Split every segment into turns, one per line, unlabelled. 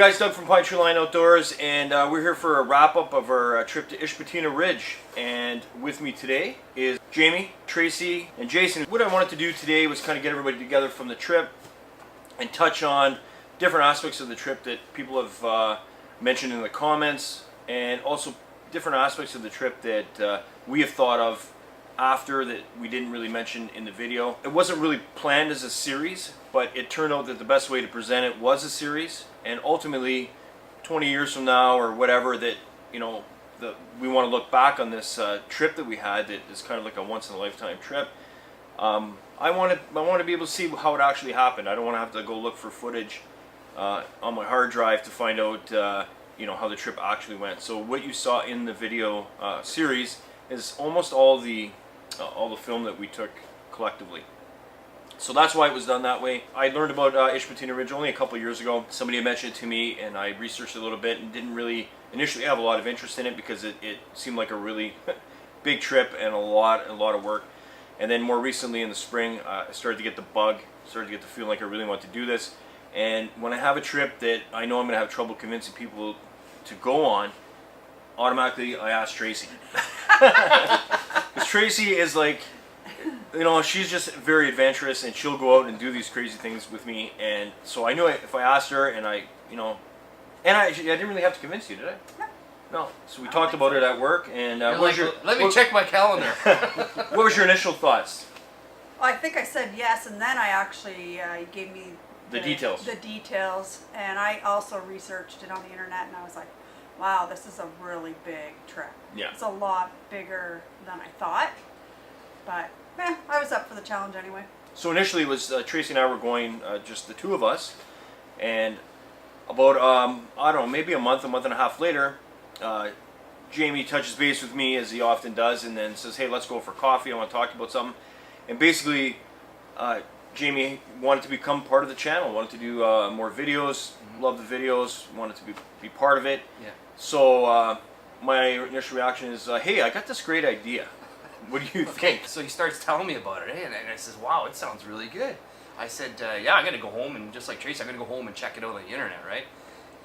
guys, Doug from Pinetree Line Outdoors, and we're here for a wrap-up of our trip to Ishpatina Ridge. And with me today is Jamie, Tracy, and Jason. What I wanted to do today was kind of get everybody together from the trip and touch on different aspects of the trip that people have mentioned in the comments, and also different aspects of the trip that we have thought of after that we didn't really mention in the video. It wasn't really planned as a series, but it turned out that the best way to present it was a series, and ultimately 20 years from now or whatever, that we want to look back on this trip that we had that is kind of like a once-in-a-lifetime trip. I want to be able to see how it actually happened. I don't want to have to go look for footage on my hard drive to find out how the trip actually went. So what you saw in the video series is almost all the film that we took collectively. So that's why it was done that way. I learned about Ishpatina Ridge only a couple years ago. Somebody had mentioned it to me, and I researched it a little bit and didn't really initially have a lot of interest in it because it seemed like a really big trip and a lot of work. And then more recently in the spring, I started to get the bug, started to get the feeling like I really want to do this. And when I have a trip that I know I'm going to have trouble convincing people to go on, automatically I ask Tracy. Because Tracy is like, she's just very adventurous, and she'll go out and do these crazy things with me. And so I knew if I asked her, and I didn't really have to convince you, did I? No. So we talked about it at work, and
let me check my calendar.
What was your initial thoughts?
Well, I think I said yes, and then I actually you gave me
the details.
The details, and I also researched it on the internet, and I was like, wow, this is a really big trip.
Yeah.
It's a lot bigger than I thought, but I was up for the challenge anyway.
So initially it was Tracy and I were going, just the two of us, and about, I don't know, maybe a month and a half later, Jamie touches base with me, as he often does, and then says, hey, let's go for coffee, I want to talk to you about something. And basically, Jamie wanted to become part of the channel, wanted to do more videos, loved the videos, wanted to be part of it.
Yeah.
So my initial reaction is, hey, I got this great idea. What do you think?
So he starts telling me about it, and I says, wow, it sounds really good. I said, yeah, I'm going to go home, and just like Tracy, I'm going to go home and check it out on the internet, right?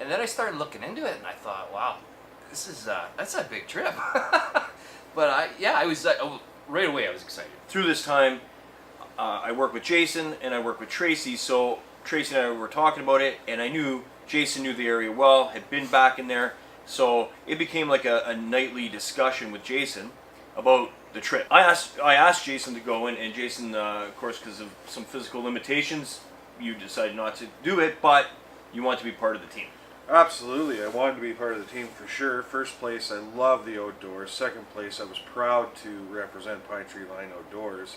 And then I started looking into it, and I thought, wow, that's a big trip. But I was right away I was excited.
Through this time, I work with Jason and I work with Tracy, so Tracy and I were talking about it, and I knew Jason knew the area well, had been back in there, so it became like a nightly discussion with Jason about the trip. I asked Jason to go in, and Jason, of course, because of some physical limitations, you decided not to do it, but you want to be part of the team.
Absolutely, I wanted to be part of the team for sure. First place, I love the outdoors. Second place, I was proud to represent Pinetree Line Outdoors.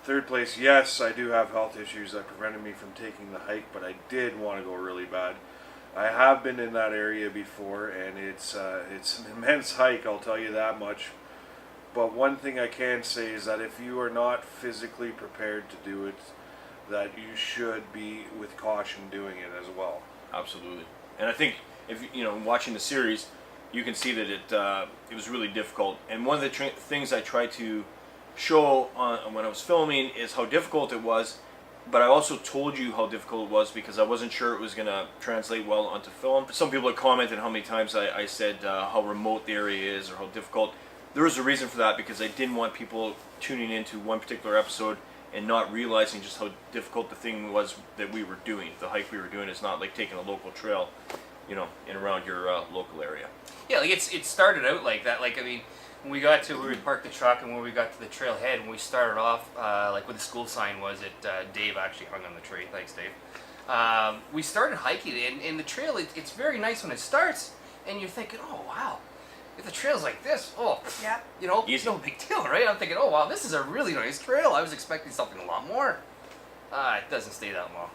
Third place, yes, I do have health issues that prevented me from taking the hike, but I did want to go really bad. I have been in that area before, and it's an immense hike, I'll tell you that much. But one thing I can say is that if you are not physically prepared to do it, that you should be with caution doing it as well.
Absolutely. And I think if watching the series, you can see that it was really difficult. And one of the things I tried to show when I was filming is how difficult it was, but I also told you how difficult it was because I wasn't sure it was going to translate well onto film. Some people have commented how many times I said how remote the area is or how difficult. There was a reason for that, because I didn't want people tuning into one particular episode and not realizing just how difficult the thing was that we were doing. The hike we were doing is not like taking a local trail, in around your local area.
Yeah, like it started out like that. Like, I mean, when we got to where we parked the truck and when we got to the trailhead, when we started off, like where the school sign was, Dave actually hung on the tree. Thanks, Dave. We started hiking, and the trail, it's very nice when it starts, and you're thinking, oh, wow. If the trail's like this,
yeah,
it's no big deal, right? I'm thinking, oh wow, this is a really nice trail. I was expecting something a lot more. It doesn't stay that long.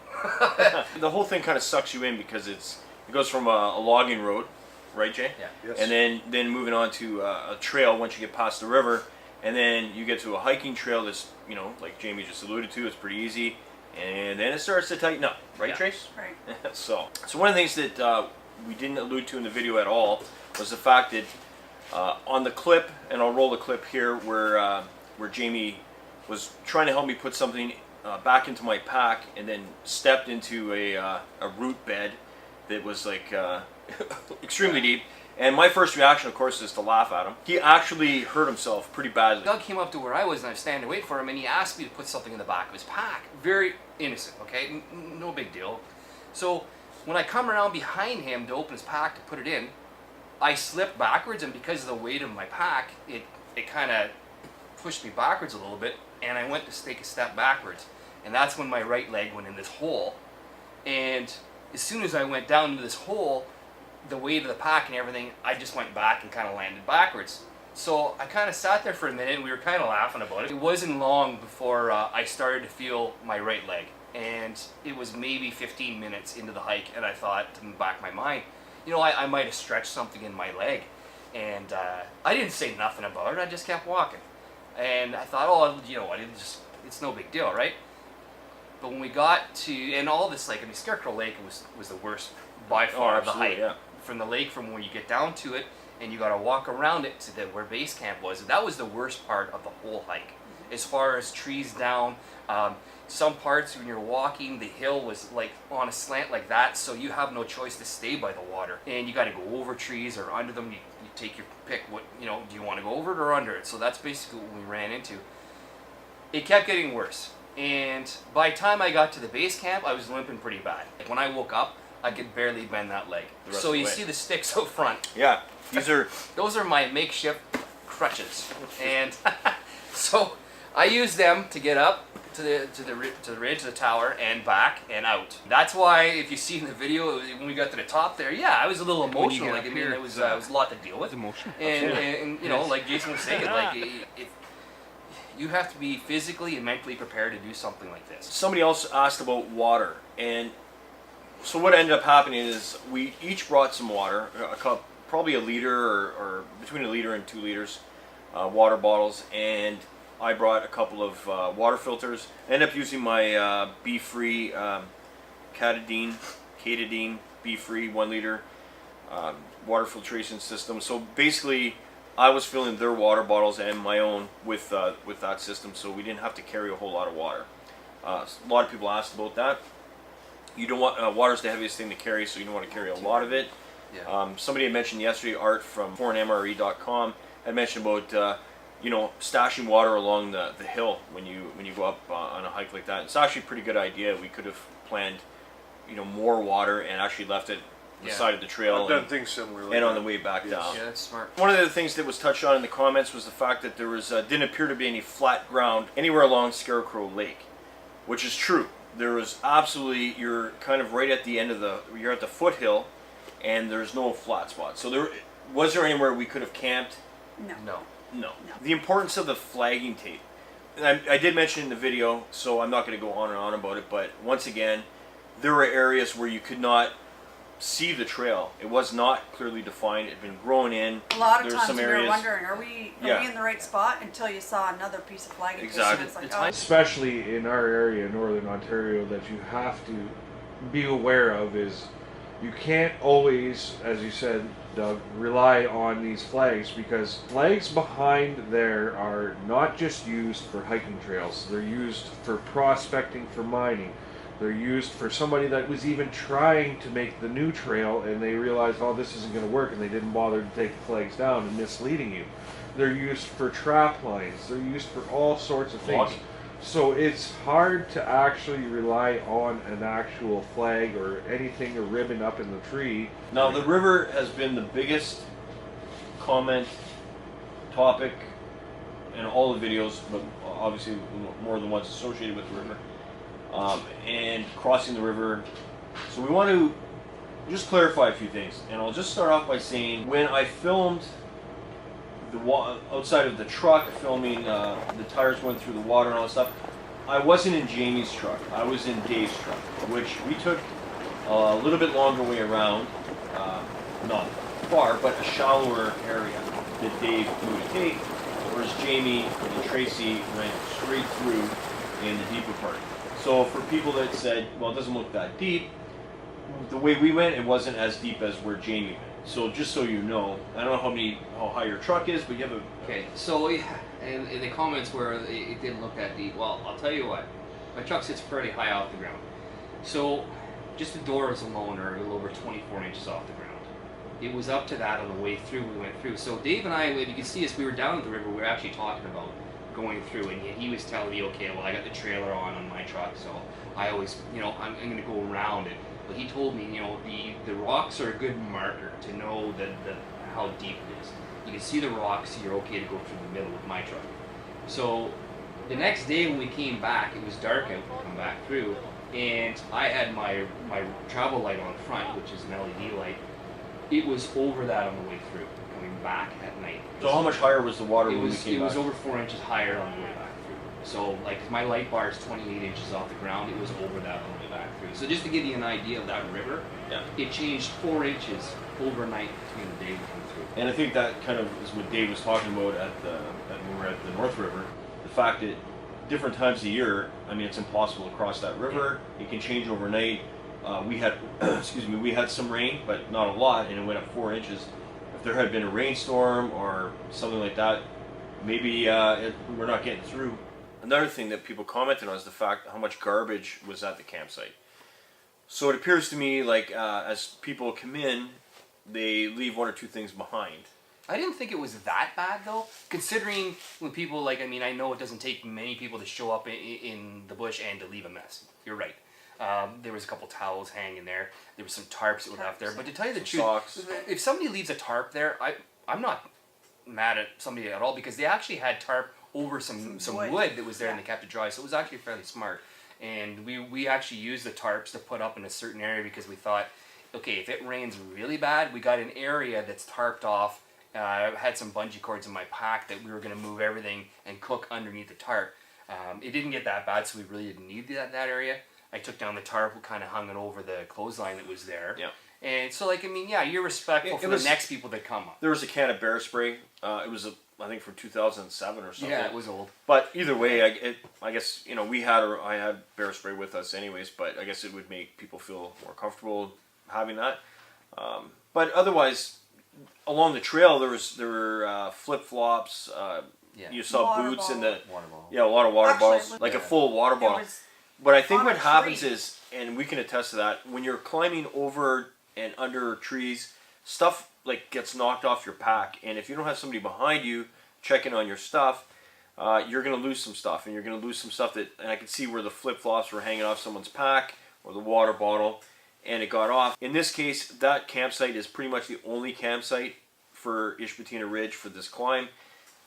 The whole thing kind of sucks you in because it goes from a logging road, right, Jay?
Yeah.
Yes.
And then moving on to a trail once you get past the river, and then you get to a hiking trail that's, like Jamie just alluded to, it's pretty easy, and then it starts to tighten up, right,
Yeah.
Trace?
right.
So one of the things that we didn't allude to in the video at all was the fact that on the clip, and I'll roll the clip here, where Jamie was trying to help me put something back into my pack, and then stepped into a root bed that was like extremely deep. And my first reaction, of course, is to laugh at him. He actually hurt himself pretty badly.
Doug came up to where I was, and I was standing to wait for him, and he asked me to put something in the back of his pack. Very innocent, okay? No big deal. So when I come around behind him to open his pack to put it in, I slipped backwards, and because of the weight of my pack, it kind of pushed me backwards a little bit, and I went to take a step backwards. And that's when my right leg went in this hole. And as soon as I went down into this hole, the weight of the pack and everything, I just went back and kind of landed backwards. So I kind of sat there for a minute, and we were kind of laughing about it. It wasn't long before I started to feel my right leg. And it was maybe 15 minutes into the hike, and I thought, in the back of my mind, you know, I might have stretched something in my leg. And I didn't say nothing about it, I just kept walking. And I thought, oh, you know what, it's no big deal, right? But when we got to, and all this, like, I mean, Scarecrow Lake was the worst by far of the hike.
Yeah.
From the lake, from when you get down to it, and you got to walk around it to where base camp was. That was the worst part of the whole hike. As far as trees down, some parts when you're walking, the hill was like on a slant like that, so you have no choice to stay by the water. And you got to go over trees or under them. You take your pick. What, you know, do you want to go over it or under it? So that's basically what we ran into. It kept getting worse. And by the time I got to the base camp, I was limping pretty bad. Like when I woke up, I could barely bend that leg. So you see the sticks out front.
Yeah,
those are my makeshift crutches, and so I use them to get up to the ridge, the tower, and back and out. That's why if you see in the video when we got to the top there, yeah, I was a little emotional. Like, I mean, it was a lot to deal with.
Emotional.
And you know, like Jason was saying, like if you have to be physically and mentally prepared to do something like this.
Somebody else asked about water, and so what ended up happening is we each brought some water, a cup, probably a liter or between a liter and 2 liters, water bottles, and I brought a couple of water filters. I ended up using my Be-Free Catadine, Be-Free 1 liter water filtration system. So basically, I was filling their water bottles and my own with that system, so we didn't have to carry a whole lot of water. A lot of people asked about that. You don't want water's the heaviest thing to carry, so you don't want to carry a lot of it.
Yeah.
Somebody had mentioned yesterday, Art from foreignmre.com, had mentioned about you know, stashing water along the hill when you go up on a hike like that. It's actually a pretty good idea. We could have planned, you know, more water and actually left it on the side of the trail.
I've done things similar like
and on
that.
the way back down.
Yeah, that's smart.
One of the things that was touched on in the comments was the fact that there was didn't appear to be any flat ground anywhere along Scarecrow Lake, which is true. There was absolutely, you're kind of right at the end of you're at the foothill, and there's no flat spot. So was there anywhere we could have camped?
No.
No. The importance of the flagging tape. And I did mention in the video, so I'm not going to go on and on about it, but once again, there were areas where you could not see the trail. It was not clearly defined. It had been grown in.
A lot of
There's
times
some
we were
areas,
wondering, are we in the right spot until you saw another piece of flagging.
Exactly.
It's like,
The
oh,
time-
Especially in our area, Northern Ontario, that you have to be aware of is you can't always, as you said, Doug, rely on these flags, because flags behind there are not just used for hiking trails. They're used for prospecting, for mining. They're used for somebody that was even trying to make the new trail and they realized, oh, this isn't going to work, and they didn't bother to take the flags down and misleading you. They're used for trap lines. They're used for all sorts of things.
Logging.
So it's hard to actually rely on an actual flag or anything, a ribbon up in the tree.
Now, the river has been the biggest comment topic in all the videos, but obviously more than ones associated with the river. And crossing the river. So we want to just clarify a few things. And I'll just start off by saying, when I filmed outside of the truck, filming the tires going through the water and all that stuff, I wasn't in Jamie's truck. I was in Dave's truck, which we took a little bit longer way around, not far, but a shallower area that Dave flew to take, whereas Jamie and Tracey went straight through in the deeper part. So for people that said, well, it doesn't look that deep, the way we went, it wasn't as deep as where Jamie went. So just so you know, I don't know how high your truck is, but you have a...
Okay, so and in the comments where it didn't look that deep, well, I'll tell you what, my truck sits pretty high off the ground. So just the doors alone are a little over 24 inches off the ground. It was up to that on the way through. We went through. So Dave and I, if you can see us, we were down at the river. We were actually talking about going through, and he was telling me, okay, well, I got the trailer on my truck, so I always, I'm going to go around it. But he told me, the rocks are a good marker to know how deep it is. You can see the rocks, you're okay to go through the middle with my truck. So the next day when we came back, it was dark out to come back through, and I had my travel light on front, which is an LED light. It was over that on the way through, coming back at night.
So how much higher was the water when we came
It
back?
was over 4 inches higher on the way back through. So like my light bar is 28 inches off the ground, it was over that on the way back through. So just to give you an idea of that river,
Yeah.
it changed 4 inches overnight between the day we came through.
And I think that kind of is what Dave was talking about when we were at the North River. The fact that different times of year, I mean, it's impossible to cross that river. It can change overnight. We had, we had some rain, but not a lot, and it went up 4 inches. If there had been a rainstorm or something like that, maybe we're not getting through. Another thing that people commented on is the fact how much garbage was at the campsite. So it appears to me like as people come in, they leave one or two things behind.
I didn't think it was that bad though, considering when people I know it doesn't take many people to show up in the bush and to leave a mess. You're right. There was a couple towels hanging there. There were some tarps that were left there. But to tell you the truth,
socks.
if somebody leaves a tarp there, I'm not mad at somebody at all, because they actually had tarp over some wood that was there, and they kept it dry. So it was actually fairly smart. And we actually used the tarps to put up in a certain area because we thought, okay, if it rains really bad, we got an area that's tarped off. I had some bungee cords in my pack that we were going to move everything and cook underneath the tarp. It didn't get that bad, so we really didn't need that area. I took down the tarp, kind of hung it over the clothesline that was there.
Yeah.
And so, you're respectful for the next people that come up.
There was a can of bear spray. It was, I think, from 2007 or something.
Yeah, it was old.
But either way, I guess, I had bear spray with us anyways, but I guess it would make people feel more comfortable having that. But otherwise, along the trail, there were flip-flops. You saw
Water
boots in
bottle.
the...
Water bottle.
Yeah, a lot of water
Actually,
bottles.
it
Like a
was-
full water bottle.
It was
But I think
on
what
a
happens
tree.
is, and we can attest to that, when you're climbing over and under trees, stuff gets knocked off your pack, and if you don't have somebody behind you checking on your stuff, you're going to lose some stuff, and you're going to lose some stuff and I could see where the flip-flops were hanging off someone's pack, or the water bottle, and it got off. In this case, that campsite is pretty much the only campsite for Ishpatina Ridge for this climb.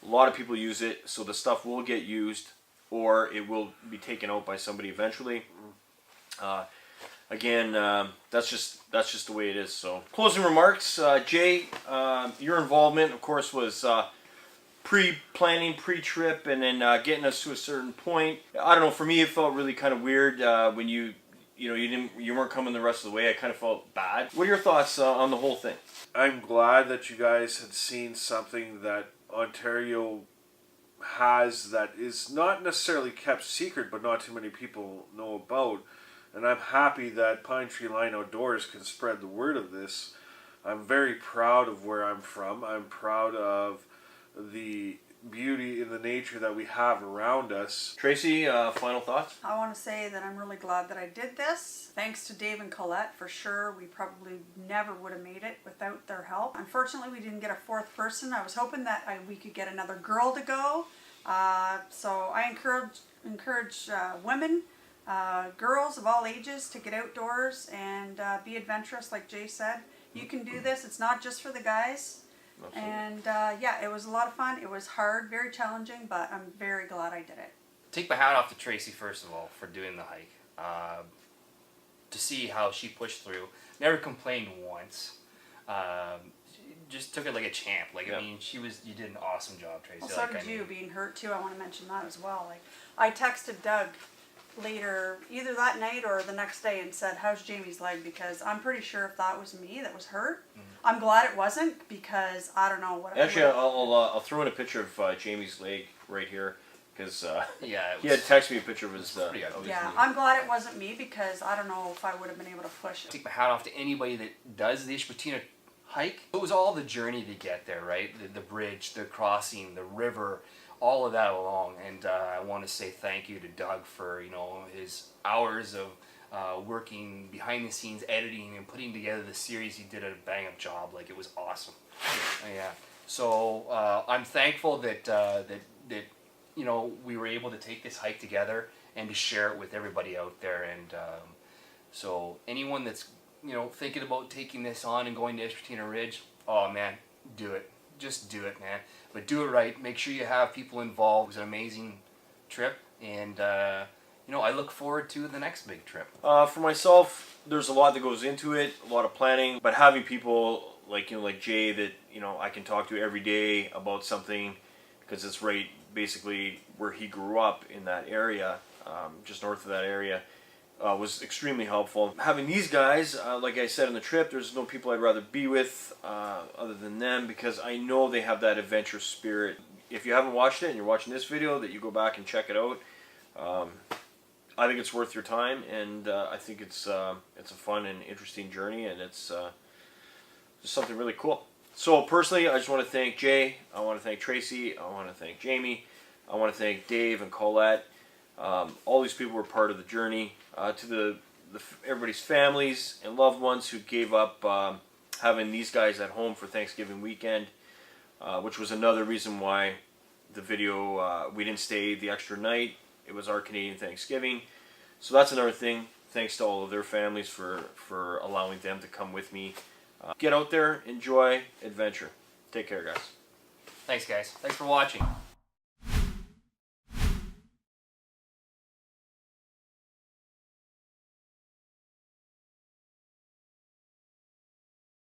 A lot of people use it, so the stuff will get used, or it will be taken out by somebody eventually. Again, that's just the way it is. So, closing remarks, Jay, your involvement, of course, was pre-planning, pre-trip, and then getting us to a certain point. I don't know. For me, it felt really kind of weird when you weren't coming the rest of the way. I kind of felt bad. What are your thoughts on the whole thing?
I'm glad that you guys had seen something that Ontario has that is not necessarily kept secret, but not too many people know about. And I'm happy that Pinetree Line Outdoors can spread the word of this. I'm very proud of where I'm from. I'm proud of the beauty in the nature that we have around us.
Tracey, final thoughts?
I want to say that I'm really glad that I did this. Thanks to Dave and Colette, for sure. We probably never would have made it without their help. Unfortunately, we didn't get a fourth person. I was hoping that we could get another girl to go. So I encourage women, girls of all ages, to get outdoors and be adventurous, like Jay said. You can do this. It's not just for the guys.
Absolutely.
And yeah, it was a lot of fun. It was hard, very challenging, but I'm very glad I did it.
Take my hat off to Tracey, first of all, for doing the hike. To see how she pushed through, never complained once. Just took it like a champ.
Yeah.
I mean, you did an awesome job, Tracey.
Well, so did you, being hurt too. I want to mention that as well. I texted Doug later, either that night or the next day, and said, "How's Jamie's leg?" Because I'm pretty sure if that was me that was hurt, I'm glad it wasn't, because I don't know what.
Actually, I'll throw in a picture of Jamie's leg right here, because
Yeah,
he had texted me a picture of his.
pretty ugly.
Yeah, I'm glad it wasn't me, because I don't know if I would have been able to push it.
Take my hat off to anybody that does the Ishpatina hike. It was all the journey to get there, right? The bridge, the crossing, the river, all of that along. And I want to say thank you to Doug for his hours working behind the scenes, editing and putting together the series. He did a bang up job. Like, it was awesome. Yeah. So I'm thankful that you know, we were able to take this hike together and to share it with everybody out there. And so anyone that's, you know, thinking about taking this on and going to Ishpatina Ridge, oh man, do it. Just do it, man. But do it right. Make sure you have people involved. It was an amazing trip, and you know, I look forward to the next big trip.
For myself, there's a lot that goes into it, a lot of planning, but having people like, you know, like Jay that, you know, I can talk to every day about something, because it's right basically where he grew up in that area, just north of that area, was extremely helpful. Having these guys, like I said on the trip, there's no people I'd rather be with other than them, because I know they have that adventure spirit. If you haven't watched it and you're watching this video, that you go back and check it out. I think it's worth your time, and I think it's a fun and interesting journey, and it's just something really cool. So personally, I just want to thank Jay, I want to thank Tracy, I want to thank Jamie, I want to thank Dave and Colette. All these people were part of the journey. To everybody's families and loved ones who gave up having these guys at home for Thanksgiving weekend, which was another reason why the video, we didn't stay the extra night. It was our Canadian Thanksgiving. So that's another thing. Thanks to all of their families for allowing them to come with me. Get out there, enjoy adventure. Take care, guys.
Thanks, guys. Thanks for watching.